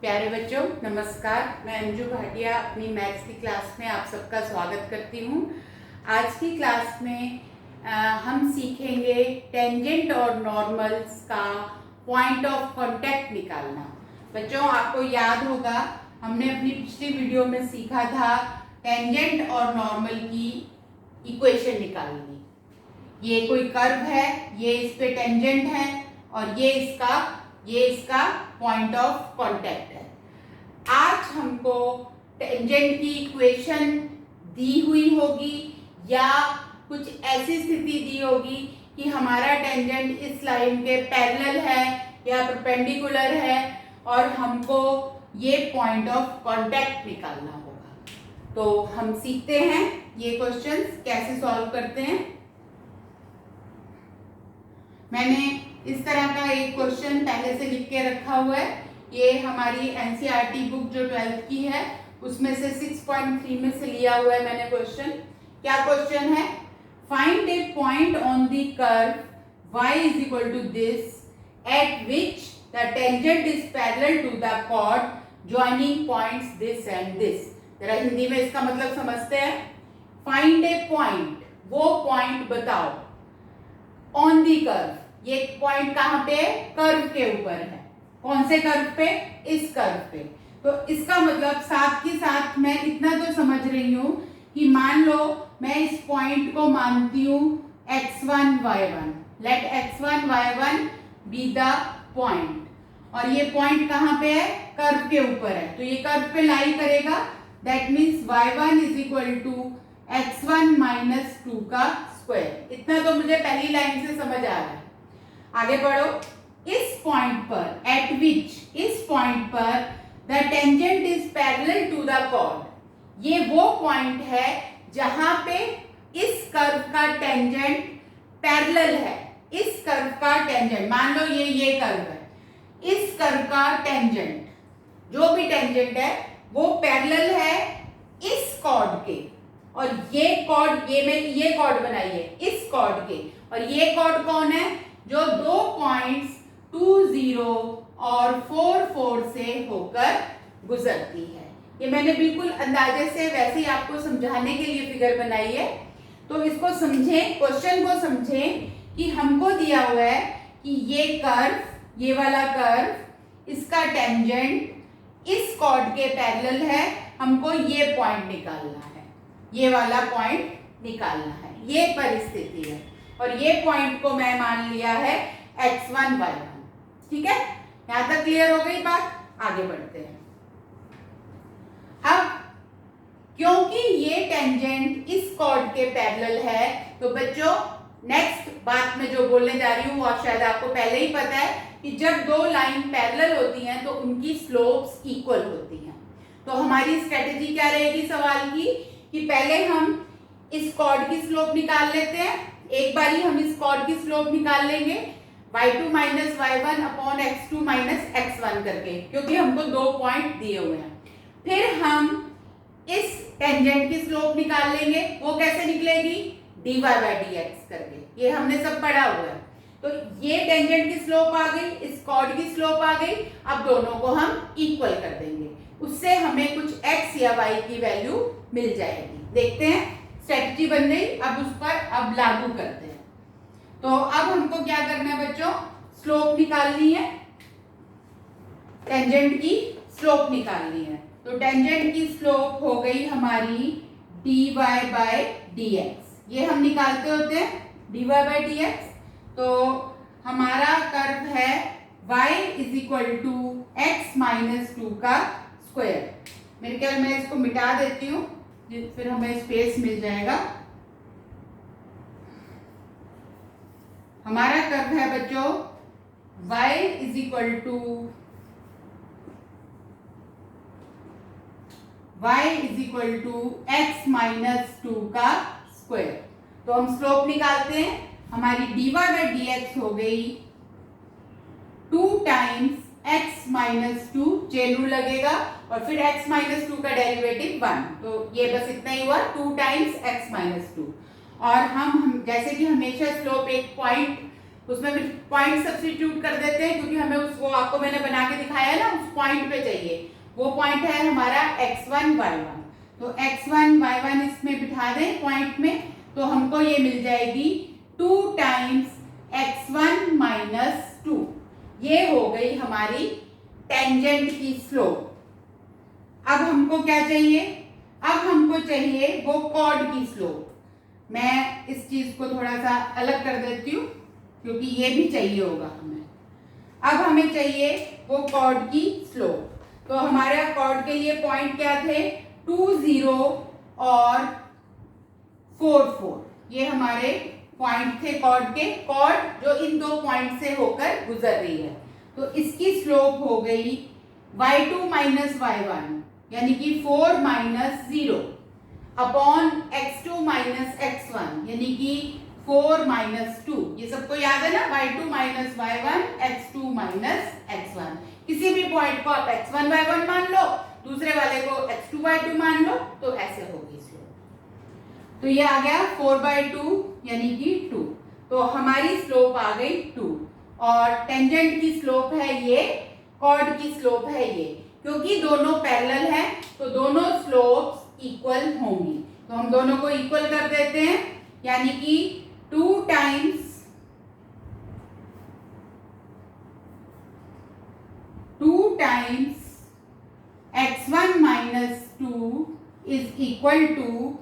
प्यारे बच्चों नमस्कार। मैं अंजू भाटिया अपनी मैथ्स की क्लास में आप सबका स्वागत करती हूँ। आज की क्लास में हम सीखेंगे टेंजेंट और नॉर्मल्स का पॉइंट ऑफ कांटेक्ट निकालना। बच्चों आपको याद होगा हमने अपनी पिछली वीडियो में सीखा था टेंजेंट और नॉर्मल की इक्वेशन निकालनी। ये कोई कर्व है, ये इस पे टेंजेंट है और ये इसका पॉइंट ऑफ कांटेक्ट है। आज हमको टेंजेंट की इक्वेशन दी हुई होगी या कुछ ऐसी स्थिति दी होगी कि हमारा टेंजेंट इस लाइन के पैरेलल है या परपेंडिकुलर है और हमको ये पॉइंट ऑफ कांटेक्ट निकालना होगा। तो हम सीखते हैं ये क्वेश्चंस कैसे सॉल्व करते हैं। मैंने इस तरह का एक क्वेश्चन पहले से लिख के रखा हुआ है। ये हमारी एनसीईआरटी बुक जो 12th की है उसमें से 6.3 में से लिया हुआ है मैंने क्वेश्चन। क्या क्वेश्चन है? Find a point on the curve y is equal to this at which the tangent is parallel to the chord joining points this and this. जरा हिंदी में इसका मतलब समझते हैं। फाइंड ए पॉइंट, वो पॉइंट बताओ ऑन दी कर्व। ये point कहाँ पे है? कर्व के ऊपर है। कौन से कर्व पे? इस कर्व पे। तो इसका मतलब साथ ही साथ मैं इतना तो समझ रही हूं कि मान लो मैं इस पॉइंट को मानती हूं x1 y1। Late x1 y1 be the point और ये पॉइंट कहाँ पे है? कर्व के ऊपर है। तो ये कर्व पे लाई करेगा। That means y1 is equal to x1 minus 2 का स्क्वायर। इतना तो मुझे पहली लाइन से समझ आ रहा है। आगे बढ़ो। इस पॉइंट पर, एट विच, इस पॉइंट पर the tangent is parallel to the chord. ये वो पॉइंट है जहां पे इस कर्व का टेंजेंट पैरेलल है। इस कर्व का टेंजेंट, मान लो ये कर्व है, इस कर्व का टेंजेंट, जो भी टेंजेंट है वो पैरेलल है इस कॉर्ड के। और ये कॉर्ड, ये कॉर्ड बनाई है इस कॉर्ड के। और ये कॉर्ड कौन है? जो दो पॉइंट्स 2, 0 और 4, 4 से होकर गुजरती है। ये मैंने बिल्कुल अंदाजे से वैसे ही आपको समझाने के लिए फिगर बनाई है। तो इसको समझें, क्वेश्चन को समझें कि हमको दिया हुआ है कि ये कर्व, ये वाला कर्व, इसका टेंजेंट इस कॉर्ड के पैरेलल है। हमको ये पॉइंट निकालना है, ये वाला पॉइंट निकालना है। ये परिस्थिति है और ये पॉइंट को मैं मान लिया है x1 y1। ठीक है, यहां तक क्लियर हो गई बात। आगे बढ़ते हैं। अब क्योंकि ये टेंजेंट इस कॉर्ड के पैरेलल है तो बच्चों नेक्स्ट बात में जो बोलने जा रही हूं वो शायद आपको पहले ही पता है कि जब दो लाइन पैरेलल होती हैं तो उनकी स्लोप्स इक्वल होती हैं। तो हमारी स्ट्रेटेजी क्या रहेगी सवाल की कि पहले हम इस कॉर्ड की स्लोप निकाल लेते हैं। एक बारी हम इस कॉर्ड की स्लोप निकाल लेंगे y2 minus y1 upon x2 minus x1 करके, क्योंकि हमको दो पॉइंट दिए हुए हैं। फिर हम इस टेंजेंट की स्लोप निकाल लेंगे। वो कैसे निकलेगी? dy by dx करके। ये हमने सब पढ़ा हुआ है। तो ये टेंजेंट की स्लोप आ गई, इस कॉर्ड की स्लोप आ गई। अब दोनों को हम इक्वल कर देंगे, उससे हमें कुछ x या y की वैल्यू मिल जाएगी। देखते हैं, स्ट्रेटजी बन गई। अब उस पर अब लागू करते हैं। तो अब हमको क्या करना है बच्चों? स्लोप निकालनी है, टेंजेंट की स्लोप निकालनी है। तो टेंजेंट की स्लोप हो गई हमारी dy by dx। ये हम निकालते होते हैं dy by dx। तो हमारा कर्व है y is equal to x minus 2 का स्क्वायर। मेरे ख्याल मैं इसको मिटा देती हूँ, फिर हमें स्पेस मिल जाएगा। हमारा कर्व है बच्चों y is equal to x minus 2 का स्क्वायर। तो हम स्लोप निकालते हैं। हमारी dy by dx हो गई 2 times x minus 2, chain rule लगेगा और फिर x माइनस 2 का डेरिवेटिव 1। तो ये बस इतना ही हुआ, 2 टाइम्स x माइनस 2। और हम जैसे कि हमेशा स्लोप एक पॉइंट उसमें भी पॉइंट सब्स्टिट्यूट कर देते हैं क्योंकि हमें उसको आपको मैंने बना के दिखाया है ना, उस पॉइंट पे चाहिए। वो पॉइंट है हमारा x1 y1, तो x1 y1 इसमें बिठा दें पॉइंट में, तो हमको ये मिल जाएगी 2 टाइम्स x1 माइनस 2। ये हो गई हमारी टेंजेंट की स्लोप। अब हमको क्या चाहिए? अब हमको चाहिए वो कॉर्ड की स्लोप। मैं इस चीज को थोड़ा सा अलग कर देती हूँ क्योंकि ये भी चाहिए होगा हमें। अब हमें चाहिए वो कॉर्ड की स्लोप। तो हमारे कॉर्ड के लिए पॉइंट क्या थे? 2 0 और 4 4। ये हमारे पॉइंट थे कॉर्ड के। कॉर्ड जो इन दो पॉइंट से होकर गुजर रही है, तो इसकी स्लोप हो गई y2 माइनस y1 यानी कि 4 minus 0 upon x2 minus x1 यानी कि 4 माइनस 2। ये सबको याद है ना, y2 minus y1 x2 minus x1। किसी भी पॉइंट को आप x1 y1 मान लो, दूसरे वाले को x2 y2 मान लो, तो ऐसे होगी स्लोप। तो ये आ गया 4/2 यानी कि 2। तो हमारी स्लोप आ गई 2 और टेंजेंट की स्लोप है ये, कॉर्ड की स्लोप है ये। क्योंकि दोनों पैरेलल हैं तो दोनों स्लोप्स इक्वल होंगी, तो हम दोनों को इक्वल कर देते हैं, यानी कि 2 times x1 minus 2 is equal to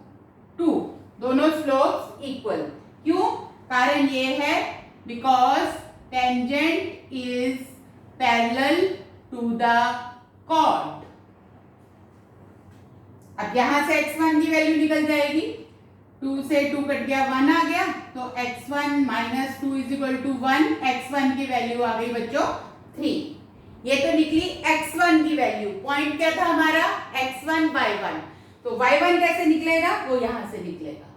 2। दोनों स्लोप्स इक्वल। क्यों? कारण ये है because tangent is parallel to the chord. अब यहां से x1 की वैल्यू निकल जाएगी, 2 से 2 कट गया, 1 आ गया, तो x1 minus 2 is equal to 1। x1 की वैल्यू आ गई बच्चों 3। ये तो निकली x1 की वैल्यू। पॉइंट क्या था हमारा? x1 y1। तो y1 कैसे निकलेगा? वो यहां से निकलेगा।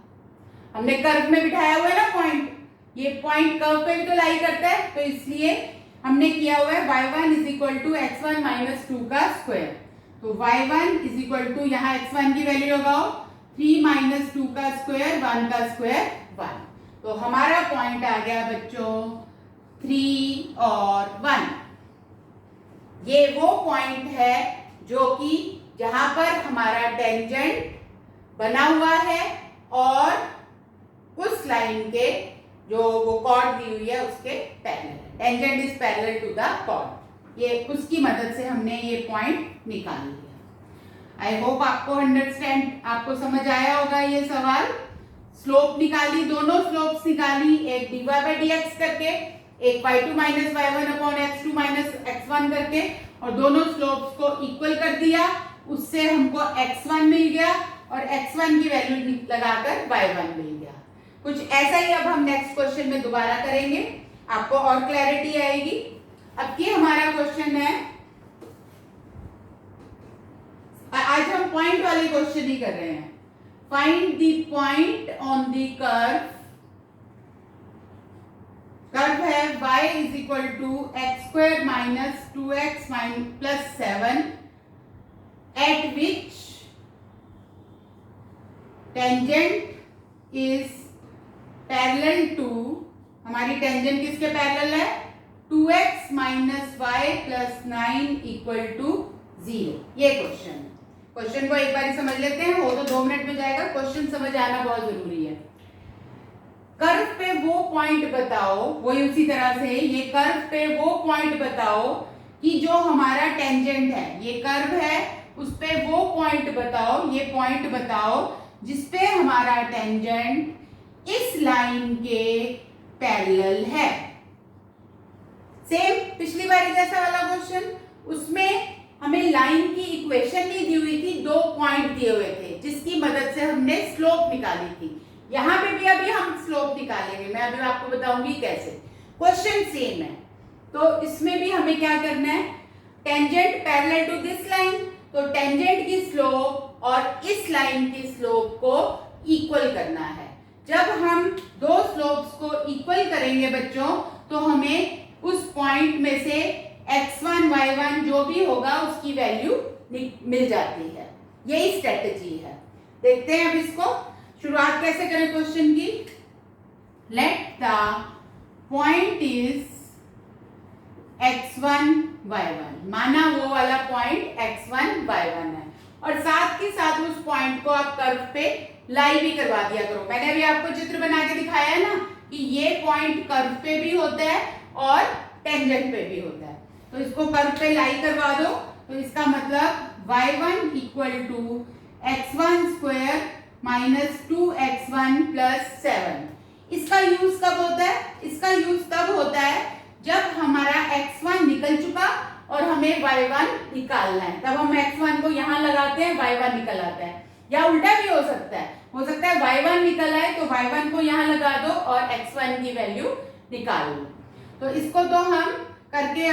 हमने कर्व में बिठाया हुआ है ना पॉइंट, ये पॉइंट कर्व पे भी तो लाई करता है, तो इसलिए हमने किया हुआ है y1 is equal to x1 minus 2 का स्क्वायर। तो y1 इज इक्वल टू, यहाँ x1 की वैल्यू लगाओ, 3 माइनस 2 का स्क्वायर, 1 का स्क्वायर 1। तो हमारा पॉइंट आ गया बच्चों 3 और 1। ये वो पॉइंट है जो कि जहां पर हमारा टेंजेंट बना हुआ है और उस लाइन के जो वो कॉर्ड दी हुई है उसके parallel. Tangent is parallel to the chord. ये उसकी मदद से हमने ये पॉइंट निकाल लिया। आई होप आपको आपको समझ आया होगा ये सवाल। स्लोप निकाली, दोनों स्लोप्स निकाली, एक dy बाई dx करके, एक y2 minus y1 upon x2 minus x1 करके, और दोनों स्लोप्स को इक्वल कर दिया। उससे हमको x1 मिल गया और x1 की वैल्यू लगाकर y1 मिल गया। कुछ ऐसा ही अब हम नेक्स्ट क्वेश्चन में दोबारा करेंगे, आपको और क्लैरिटी आएगी। अब की हमारा क्वेश्चन है, आज हम पॉइंट वाले क्वेश्चन ही कर रहे हैं। Find the point on the curve. Curve है y is equal to x square minus 2x plus 7 at which tangent is parallel to, हमारी टेंजेंट किसके पैरेलल है? 2x minus y plus 9 equal to 0। ये question है। Question को एक बार समझ लेते हैं, वो तो 2 मिनट में जाएगा, क्वेश्चन समझ आना बहुत जरूरी है। कर्व पे वो पॉइंट बताओ, वही उसी तरह से ये कर्व पे वो पॉइंट बताओ कि जो हमारा टेंजेंट है, ये कर्व है, उस पे वो पॉइंट बताओ, ये पॉइंट बताओ जिसपे हमारा टेंजेंट इस लाइन के पैरेलल है। सेम पिछली बार जैसा वाला क्वेश्चन, उसमें हमें लाइन की इक्वेशन नहीं दी हुई थी, 2 पॉइंट दिए हुए थे जिसकी मदद से हमने स्लोप निकाली थी। यहां पे भी अभी हम स्लोप निकालेंगे, मैं अभी आपको बताऊंगी कैसे। क्वेश्चन सेम है, तो इसमें भी हमें क्या करना है? Tangent parallel to this line, तो टेंजेंट की स्लोप और इस लाइन की स्लोप को इक्वल करना है। जब हम 2 स्लोप्स को इक्वल करेंगे बच्चों, तो हमें उस पॉइंट में से x1 y1 जो भी होगा उसकी वैल्यू मिल जाती है। यही स्ट्रेटजी है। देखते हैं अब इसको शुरुआत कैसे करें क्वेश्चन की। Let the point is x1 y1, माना वो वाला पॉइंट x1 y1 है, और साथ के साथ उस पॉइंट को आप कर्व पे लाई भी करवा दिया करो। मैंने अभी आपको चित्र बना के दिखाया है ना कि ये पॉइंट कर्व पे भी होता है और टेंजेंट पे भी होता है, तो इसको कर्व पे लाई करवा दो। तो इसका मतलब y1 equal to x1 square minus 2x1 plus 7। इसका यूज कब होता है? इसका यूज तब होता है जब हमारा x1 निकल चुका और हमें y1 निकालना है, तब हम x1 को यहाँ लगाते हैं, y1 निकल आता है। या उल्टा भी हो सकता है y1 निकल आए तो y1 को यहाँ लगा दो और x1 की वैल्यू निकाल लो। तो इसको तो हम करके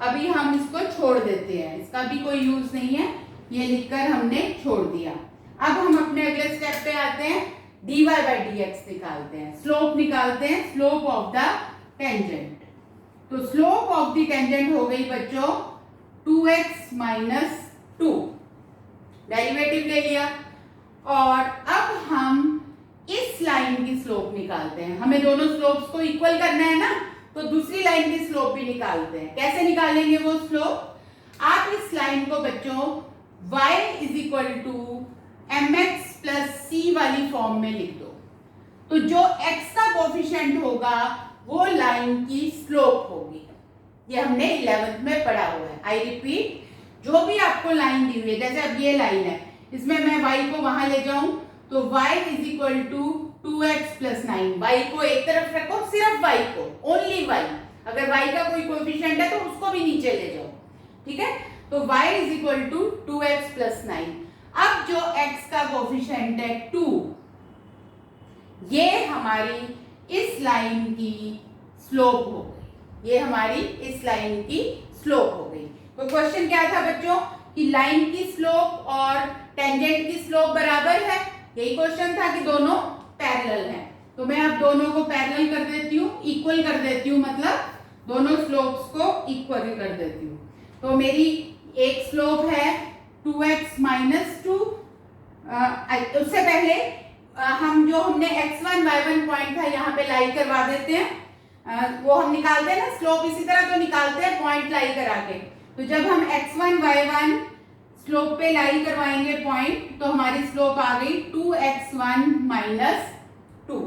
अभी हम इसको छोड़ देते हैं, इसका भी कोई यूज नहीं है, ये लिखकर हमने छोड़ दिया। अब हम अपने अगले स्टेप पे आते हैं, dy by dx निकालते हैं, स्लोप निकालते हैं, स्लोप ऑफ द टेंजेंट। तो स्लोप ऑफ द टेंजेंट हो गई बच्चों 2x माइनस 2, डेरिवेटिव ले लिया, और अब हम इस लाइन की स्लोप निकालते हैं। हमें दोनों स्लोप्स को इक्वल करना है ना, तो दूसरी लाइन की स्लोप भी निकालते हैं। कैसे निकालेंगे वो स्लोप? आप इस लाइन को बच्चों y is equal to mx plus c वाली फॉर्म में लिख दो। तो जो x का कोफिशिएंट होगा वो लाइन की स्लोप होगी। ये हमने 11th में पढ़ा हुआ है। आई रिपीट, जो भी आपको लाइन दी हुई है, जैसे अब ये लाइन है, इसमें मैं y को वहां ले जाऊं तो y is equal to 2x plus 9। y को एक तरफ रखो, सिर्फ y को, ओनली y। अगर y का कोई कोएफिशिएंट है तो उसको भी नीचे ले जाओ, ठीक है। तो y is equal to 2x plus 9। अब जो x का कोएफिशिएंट है 2, ये हमारी इस लाइन की स्लोप हो गई, ये हमारी इस लाइन की स्लोप हो गई। तो क्वेश्चन क्या था बच्चों कि लाइन की स्लोप और टेंजेंट की स्लोप बराबर है, यही क्वेश्चन था कि दोनों पैरेलल हैं। तो मैं अब दोनों को पैरेलल कर देती हूँ, इक्वल कर देती हूँ, मतलब दोनों स्लोप्स को इक्वल कर देती हूँ। तो मेरी एक स्लोप है 2x माइनस 2। उससे पहले हमने x1 y1 पॉइंट था यहाँ पे लाई करवा देते हैं, वो हम निकालते हैं ना स्लोप, इसी तरह तो निकालते हैं पॉइंट लाई करा के। तो जब हम x1 y1 स्लोप पे लाई करवाएंगे पॉइंट, तो हमारी स्लोप आ गई 2x1 माइनस 2,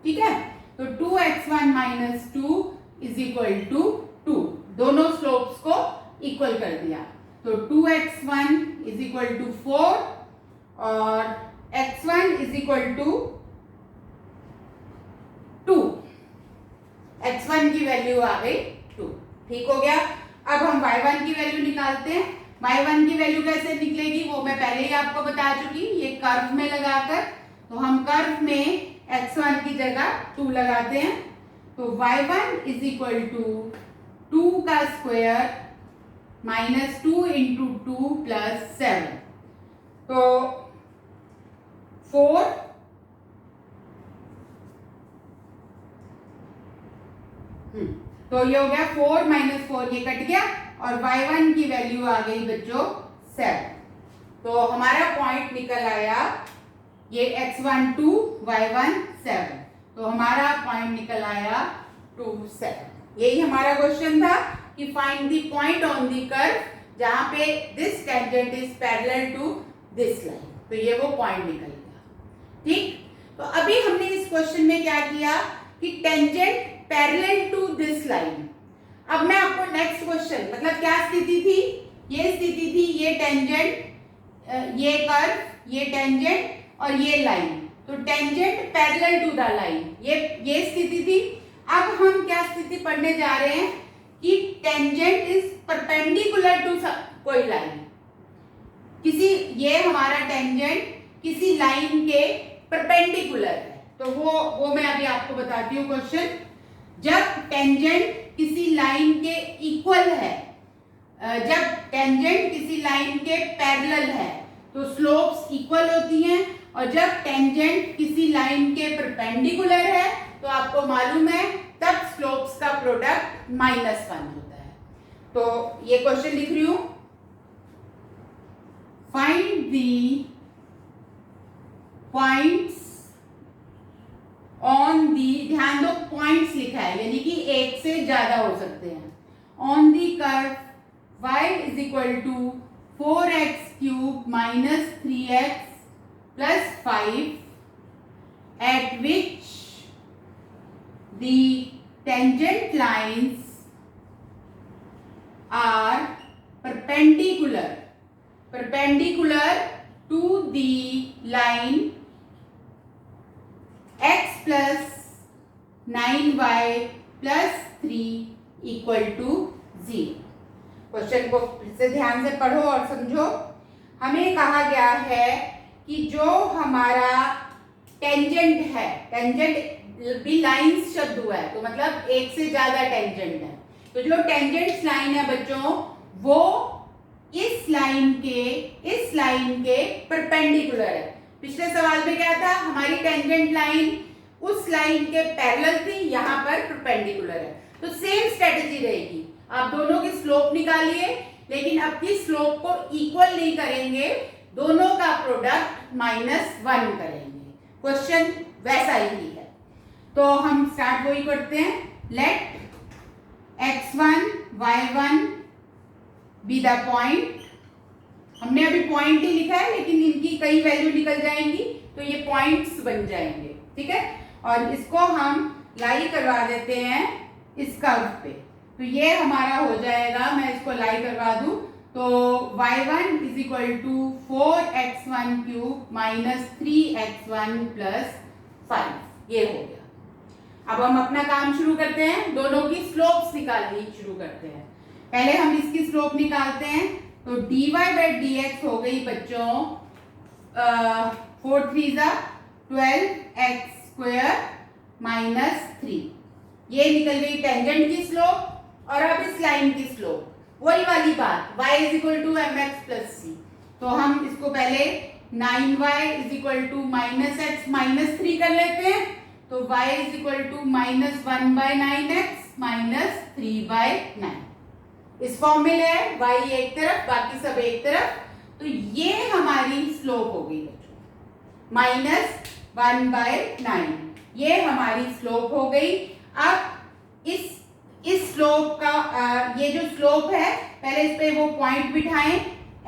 ठीक है। तो 2x1 minus 2 is equal to 2, दोनों स्लोप्स को इक्वल कर दिया। तो 2x1 इज इक्वल टू 4 और x1 is equal to 2, x1 की वैल्यू आ गई 2, ठीक हो गया। अब हम y1 की वैल्यू निकालते हैं। y1 की वैल्यू कैसे निकलेगी वो मैं पहले ही आपको बता चुकी, ये कर्व में लगाकर। तो हम कर्व में x1 की जगह 2 लगाते हैं, तो y1 इज इक्वल टू 2 का स्क्वायर माइनस 2 इंटू 2 प्लस 7, तो 4 तो ये हो गया 4 माइनस 4, ये कट गया, और y1 की वैल्यू आ गई बच्चों 7। तो हमारा पॉइंट निकल आया, ये x1 2 y1 7, तो हमारा पॉइंट निकल आया 2 7। यही हमारा क्वेश्चन था कि find the point on the curve जहां पे this tangent is parallel to this line, तो ये वो पॉइंट निकल गया, ठीक। तो अभी हमने इस क्वेश्चन में क्या किया कि tangent parallel to this line. अब मैं आपको नेक्स्ट क्वेश्चन, मतलब क्या स्थिति थी, ये स्थिति थी, ये टेंजेंट, ये कर्व, ये टेंजेंट और ये लाइन, तो tangent parallel to the line, ये स्थिति थी। अब हम क्या स्थिति पढ़ने जा रहे हैं कि टेंजेंट इज परपेंडिकुलर टू कोई लाइन, ये हमारा टेंजेंट किसी लाइन के परपेंडिकुलर है। तो वो मैं अभी आपको बताती हूँ क्वेश्चन। जब टेंजेंट किसी लाइन के इक्वल है, जब टेंजेंट किसी लाइन के पैरेलल है तो स्लोप्स इक्वल होती हैं, और जब टेंजेंट किसी लाइन के परपेंडिकुलर है तो आपको मालूम है तब स्लोप्स का प्रोडक्ट -1 होता है। तो ये क्वेश्चन लिख रही हूं, find the points on the दी, ध्यान दो पॉइंट्स लिखा है यानी कि एक से ज्यादा हो सकते हैं। On the curve y is equal to 4x cube minus 3x plus 5 at which the tangent lines are perpendicular to the line x plus 9y plus 3 equal to 0। Question को फिर से ध्यान से पढ़ो और समझो। हमें कहा गया है कि जो हमारा टेंजेंट है, टेंजेंट भी लाइंस शब्द हुआ है तो मतलब एक से ज्यादा टेंजेंट है, तो जो टेंजेंट्स लाइन है बच्चों वो इस लाइन के परपेंडिकुलर है। पिछले सवाल में क्या था, हमारी टेंजेंट लाइन उस लाइन के पैरेलल थी, यहाँ पर परपेंडिकुलर है। तो सेम स्ट्रेटजी रहेगी, आप दोनों की स्लोप निकालिए लेकिन अपनी स्लोप को इक्वल नहीं करेंगे, दोनों का प्रोडक्ट -1 करेंगे। क्वेश्चन वैसा ही है। तो हम स्टार्ट वही करते हैं। Let x1 y1 be the point. हमने अभी पॉइंट ही लिखा है लेकिन इनकी कई वैल्यू निकल जाएंगी तो ये पॉइंट्स बन जाएंगे, ठीक है। और इसको हम लाई करवा देते हैं इस कर्व पे, तो ये हमारा हो जाएगा, मैं इसको लाई करवा दूं तो y1 is equal to 4x1 cube minus 3x1 plus 5, ये हो गया। अब हम अपना काम शुरू करते हैं, दोनों की स्लोप्स निकालनी शुरू करते हैं। पहले हम इसकी स्लोप निकालते हैं तो dy बाई dx हो गई बच्चों 4 3 12x स्क्वायर माइनस 3, ये निकल गई टेंजेंट की स्लोप। और अब इस लाइन की स्लोप वही वाली बात, y is equal to mx plus c, तो हम इसको पहले 9y is equal to minus x minus 3 कर लेते हैं, तो y is equal to -1 by 9x minus 3 by 9। इस फॉर्म में ले आए, y एक तरफ बाकी सब एक तरफ, तो ये हमारी स्लोप हो गई बच्चों -1 बाय 9, ये हमारी स्लोप हो गई। अब इस स्लोप का ये जो स्लोप है पहले इस पे वो पॉइंट बिठाएं,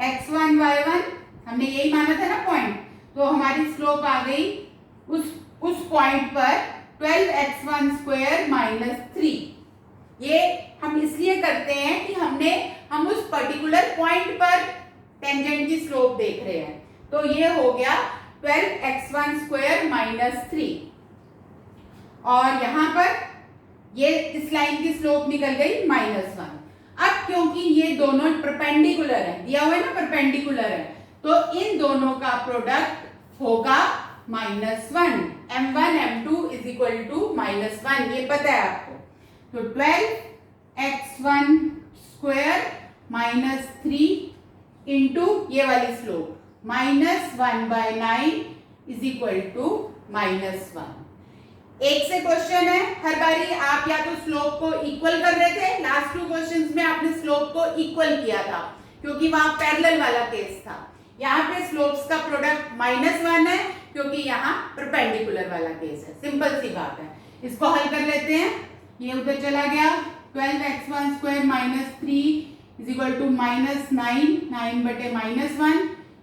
x1 y1 हमने यही माना था ना पॉइंट, तो हमारी स्लोप आ गई उस पॉइंट पर 12x1 स्क्वायर माइनस 3। ये हम इसलिए करते हैं कि हम उस पर्टिकुलर पॉइंट पर टेंजेंट की स्लोप देख रहे हैं, तो ये हो गया 12x1 स्क्वायर माइनस 3। और यहाँ पर ये इस लाइन की स्लोप निकल गई -1। अब क्योंकि ये दोनों परपेंडिकुलर है, दिया हुआ है ना परपेंडिकुलर है, तो इन दोनों का प्रोडक्ट होगा -1, m1 m2 is equal to -1, ये पता है आपको। तो 12x1 स्क्वायर माइनस 3 इंटू ये वाली slope -1 by 9 is equal to -1। एक से क्वेश्चन है, हर बारी आप या तो स्लोप को इक्वल कर रहे थे, लास्ट 2 क्वेश्चंस में आपने स्लोप को इक्वल किया था क्योंकि वहां पैरेलल वाला केस था। यहाँ पे स्लोप्स का प्रोडक्ट -1 है क्योंकि यहाँ परपेंडिकुलर वाला केस है, सिंपल सी बात है। इसको हल कर लेते हैं, ये उधर चला गया 12x1 square minus 3 is equal to -9 बटे -1,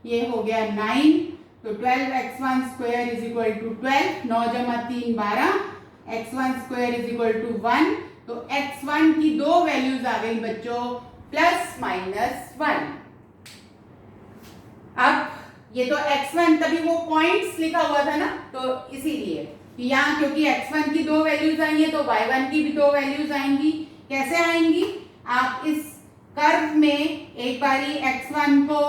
ये हो गया 9, तो 12x1 square is equal to 12, 9 जमा 3 12, x1 square is equal to 1, तो x1 की 2 वैल्यूज आ गई बच्चों +-1। अब ये तो x1 तभी वो पॉइंट्स लिखा हुआ था ना, तो इसीलिए यहाँ क्योंकि x1 की 2 वैल्यूज आई है तो y1 की भी 2 वैल्यूज आएंगी। कैसे आएंगी, आप इस कर्व में एक बारी x1 को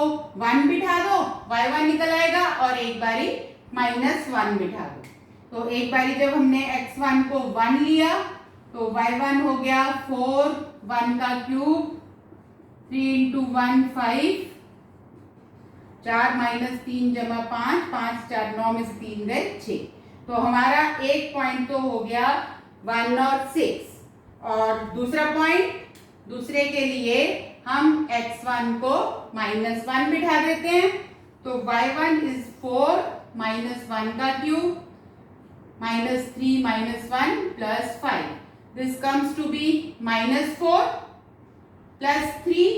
1 बिठा दो, y1 निकल आएगा, और एक बारी -1 बिठा दो। तो एक बारी जब हमने x1 को 1 लिया तो y1 हो गया 4, 1 का क्यूब 3 × 1 5, 4 - 3 जमा 5, 5 4 9 में से 3 गए 6, तो हमारा एक पॉइंट तो हो गया 1 और 6। और दूसरा पॉइंट, दूसरे के लिए हम x1 को -1 बिठा देते हैं, तो y1 इज 4 - 1 का cube -3 -1 + 5. This comes to be -4 + 3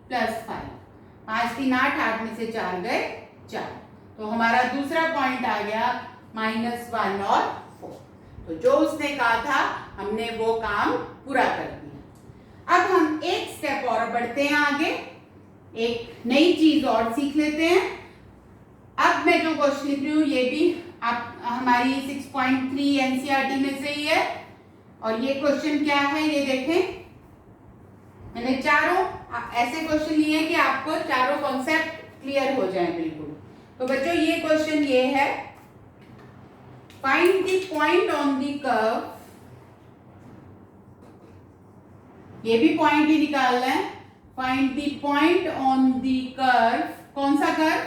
+ 5. 5 3 8, 8 में से 4 गए 4. तो हमारा दूसरा पॉइंट आ गया -1 और 4. तो जो उसने कहा था हमने वो काम पूरा कर दिया. अब हम एक स्टेप और बढ़ते हैं आगे, एक नई चीज और सीख लेते हैं. अब मैं जो क्वेश्चन लिख रही हूँ ये भी आप हमारी 6.3 एनसीईआरटी में से ही है. और ये क्वेश्चन क्या है ये देखें. मैंने चारों ऐसे क्वेश्चन लिए हैं कि आपको चारों कॉन्सेप्ट क्लियर हो जाए बिल्कुल. तो बच्चों ये क्वेश्चन ये है, find the point on the curve. ये भी पॉइंट ही निकालना है. Find the point on the curve. कौन सा कर्व?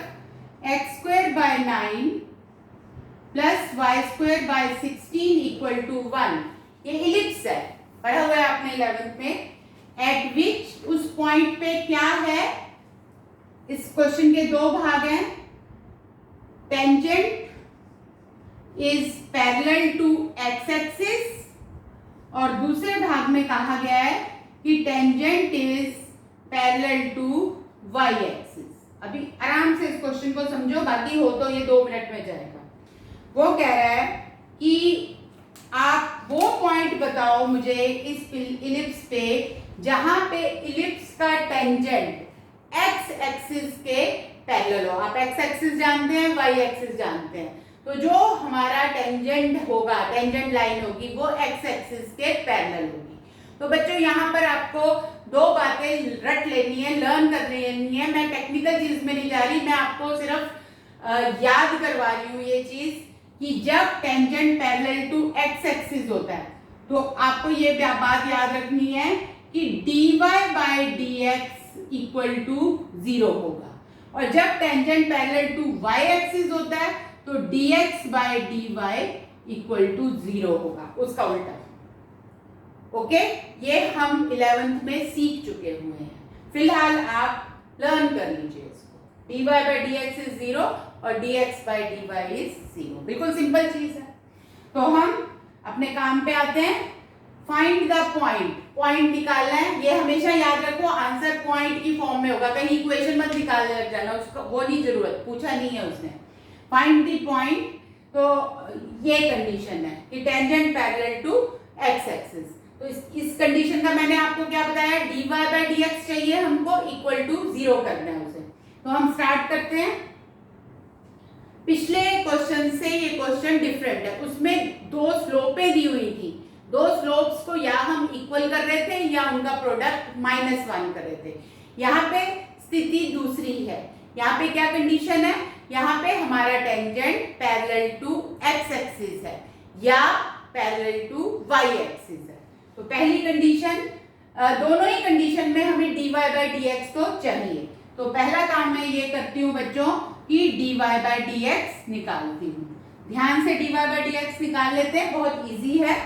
x² / 9 + y² / 16 = 1. ये इलिप्स है, पढ़ा हुआ है आपने 11th में. एट विच, उस पॉइंट पे क्या है. इस क्वेश्चन के दो भाग हैं. Tangent is parallel to x axis और दूसरे भाग में कहा गया है कि tangent is parallel to y axis. अभी आराम से इस क्वेश्चन को समझो, बाकी हो तो ये 2 मिनट में जाएगा. वो कह रहा है कि आप वो पॉइंट बताओ मुझे इस इलिप्स पे जहां पे इलिप्स का टेंजेंट x एक्सिस के पैरेलल हो. आप x एक्सिस जानते हैं, y एक्सिस जानते हैं. तो जो हमारा टेंजेंट होगा, टेंजेंट लाइन होगी, वो x एक्सिस के पैरेलल होगी. तो बच्चों यहाँ पर आपको 2 बातें रट लेनी है, लर्न कर लेनी है. मैं टेक्निकल चीज में नहीं जा रही, मैं आपको सिर्फ याद करवा रही हूँ ये चीज कि जब tangent parallel to x axis होता है तो आपको ये बात याद रखनी है कि dy/dx = 0 होगा. और जब tangent parallel to y axis होता है तो dx/dy = 0 होगा, उसका उल्टा. ओके, ये हम 11th में सीख चुके हुए हैं. फिलहाल आप लर्न कर लीजिए इसको. dy/dx = 0 और dx/dy = 0. बिल्कुल सिंपल चीज है. तो हम अपने काम पे आते हैं. Find the point. पॉइंट निकालना है. ये हमेशा याद रखो, आंसर पॉइंट की फॉर्म में होगा. कहीं इक्वेशन मत निकालने लग जाना, उसको वो नहीं जरूरत, पूछा नहीं है उसने. Find the point. तो ये कंडीशन है कि tangent parallel to x axis. तो इस कंडीशन का मैंने आपको क्या बताया, dy/dx चाहिए हमको, = 0 करना है उसे. तो हम स्टार्ट करते हैं. पिछले क्वेश्चन से ये क्वेश्चन डिफरेंट है. उसमें 2 स्लोपें दी हुई थी. 2 स्लोप्स को या हम इक्वल कर रहे थे या उनका प्रोडक्ट -1 कर रहे थे. यहाँ पे स्थिति दूसरी है. यहाँ पे क्या कंडीशन है, यहाँ पे हमारा tangent parallel to x axis है या पैरेलल टू y एक्सिस है. तो पहली कंडीशन, दोनों ही कंडीशन में हमें dy/dx तो चाहिए. तो पहला काम मैं ये करती हूँ बच्चों कि dy/dx निकालती हूँ. ध्यान से dy/dx निकाल लेते हैं, बहुत इजी है.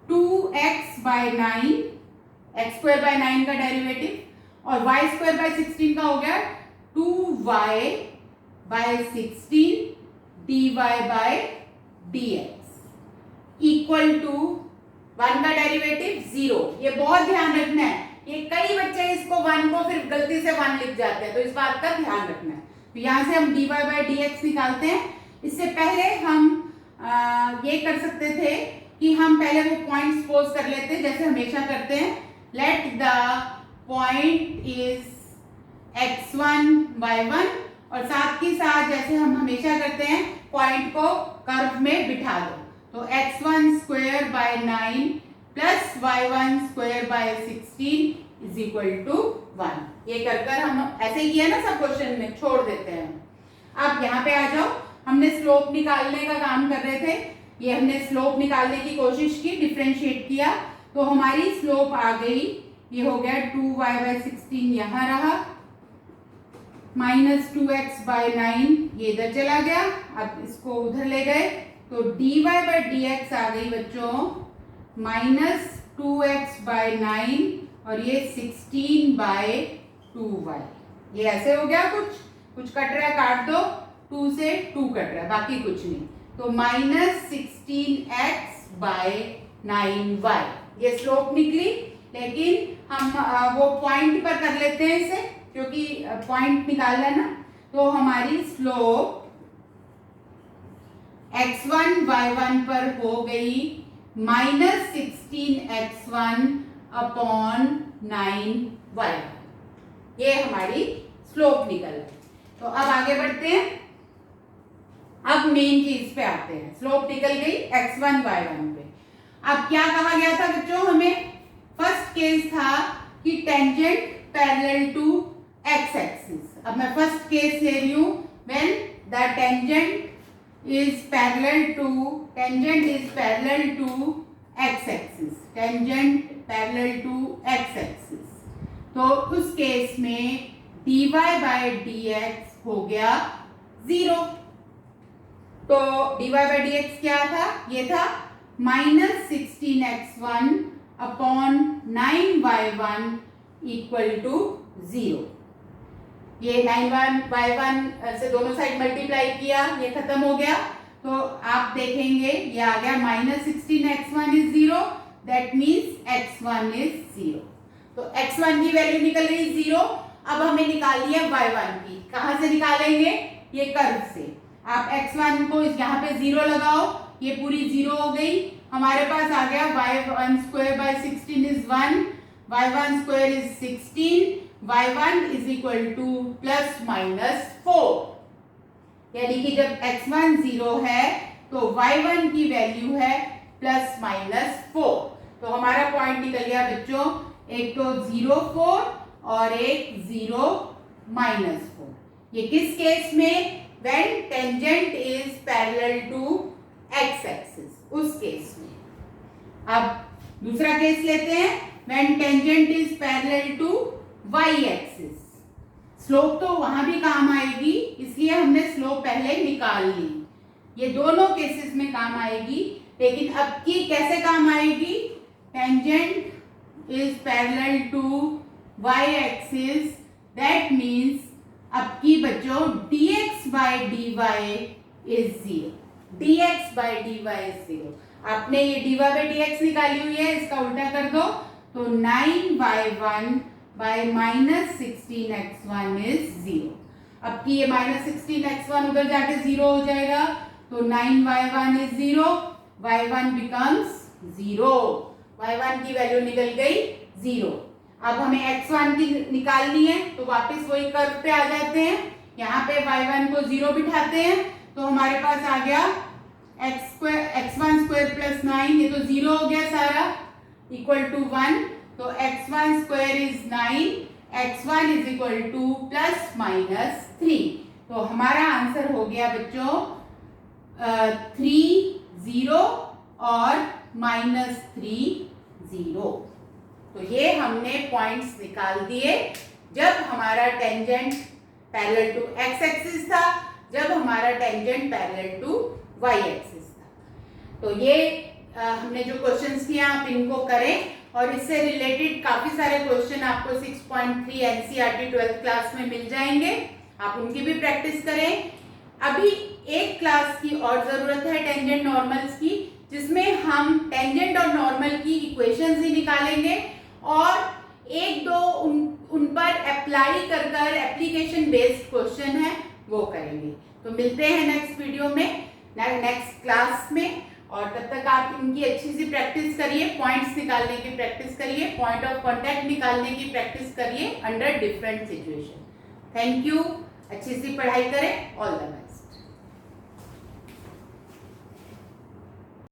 2x/9, x² / 9 का डेरिवेटिव और y² / 16 का हो गया 2y/16 dy/dx = 1 का डेरिवेटिव 0. ये बहुत ध्यान रखना है. ये कई बच्चे इसको 1 को फिर गलती से 1 लिख जाते हैं, तो इस बात का ध्यान रखना है. तो यहाँ से हम dy/dx निकालते हैं. इससे पहले हम ये कर सकते थे कि हम पहले वो पॉइंट सपोज कर लेते हैं जैसे हमेशा करते हैं. Let the point is x1 y1 और साथ ही साथ जैसे हम हमेशा करते हैं पॉइंट को कर्व में बिठा दो. तो x1² / 9 + y1² / 16 = 1. ये कर हम ऐसे ही किया ना सब क्वेश्चन में, छोड़ देते हैं. अब यहाँ पे आ जाओ. हमने स्लोप निकालने का काम कर रहे थे. ये हमने स्लोप निकालने की कोशिश की, डिफरेंशिएट किया, तो हमारी स्लोप आ गई. ये हो गया 2y/16 यहाँ रहा, -2x/9 ये इधर चला गया. अब इसको उधर ले गए तो dy/dx आ गई बच्चों -2x/9 और ये 16/2y. ये ऐसे हो गया. कुछ कट रहा है, काट दो. 2 से 2 कट रहा है, बाकी कुछ नहीं. तो -16x बाय 9y ये स्लोप निकली। लेकिन हम वो पॉइंट पर कर लेते हैं इसे, क्योंकि पॉइंट निकालना है ना। तो हमारी स्लोप x1 y1 पर हो गई -16x1 अपॉन 9y। ये हमारी स्लोप निकल। तो अब आगे बढ़ते हैं। अब मेन चीज पे आते हैं। स्लोप निकल गई x1 y1 पे। अब क्या कहा गया था बच्चों हमें? फर्स्ट केस था कि tangent parallel to x axis. अब मैं फर्स्ट केस ले रही हूं, when the tangent is parallel to x axis, tangent parallel to x axis। तो उस केस में dy by dx हो गया 0। तो dy by dx क्या था? ये था -16x1 upon 9y1 equal to 0। ये 9y1 से दोनों साइड मल्टीप्लाई किया, ये खत्म हो गया। तो आप देखेंगे ये आ गया -16x1 is 0, that means x1 is 0। तो x1 की वैल्यू निकल गई 0। अब हमें निकालनी है y1 की। कहां से निकालेंगे? ये कर्व से। आप x1 को यहाँ पे 0 लगाओ, ये पूरी 0 हो गई। हमारे पास आ गया y1 square by 16 is 1, y1 square is 16, y1 is equal to +-4। यानी कि जब x1 0 है तो y1 की वैल्यू है +-4। तो हमारा पॉइंट निकल गया बच्चों, एक तो 0 4 और एक 0 -4। ये किस केस में? When tangent is parallel to x axis, उस केस में। अब दूसरा केस लेते हैं, when tangent is parallel to y axis. Slope तो वहां भी काम आएगी, इसलिए हमने स्लोप पहले निकाल ली। ये दोनों केसेस में काम आएगी, लेकिन अब की कैसे काम आएगी? Tangent is parallel to y axis, that means अब की बच्चों dx by dy is 0। dx by dy is 0। आपने ये dy by dx निकाली हुई है, इसका उल्टा कर दो तो 9y1 by -16x1 is 0। अब की ये -16x1 उधर जाके 0 हो जाएगा, तो 9y1 is 0, y1 becomes 0। y1 की वैल्यू निकल गई 0। अब हमें x1 की निकालनी है, तो वापस वही कर्व पे आ जाते हैं। यहाँ पे y1 को 0 बिठाते हैं, तो हमारे पास आ गया x1 स्क्वायर प्लस 9, ये तो 0 हो गया सारा, इक्वल टू 1। तो x1 square is 9, x1 is equal to +-3। तो हमारा आंसर हो गया बच्चों 3 0 और -3 0। तो ये हमने पॉइंट्स निकाल दिए जब हमारा tangent parallel to x axis था, जब हमारा tangent parallel to y axis था। तो ये हमने जो क्वेश्चंस किए आप इनको करें, और इससे रिलेटेड काफी सारे क्वेश्चन आपको 6.3 एनसीईआरटी 12th क्लास में मिल जाएंगे, आप उनकी भी प्रैक्टिस करें। अभी एक क्लास की और जरूरत है टेंजेंट नॉर्मल्स की, जिसमें हम टेंजेंट और नॉर्मल की इक्वेशंस ही निकालेंगे और एक दो उन पर अप्लाई कर एप्लीकेशन बेस्ड क्वेश्चन है वो करेंगे। तो मिलते हैं नेक्स्ट वीडियो में, नेक्स्ट क्लास में, और तब तक आप इनकी अच्छी सी प्रैक्टिस करिए, पॉइंट्स निकालने की प्रैक्टिस करिए, पॉइंट ऑफ कांटेक्ट निकालने की प्रैक्टिस करिए under different situation. Thank you. अच्छी सी पढ़ाई करें। All the best.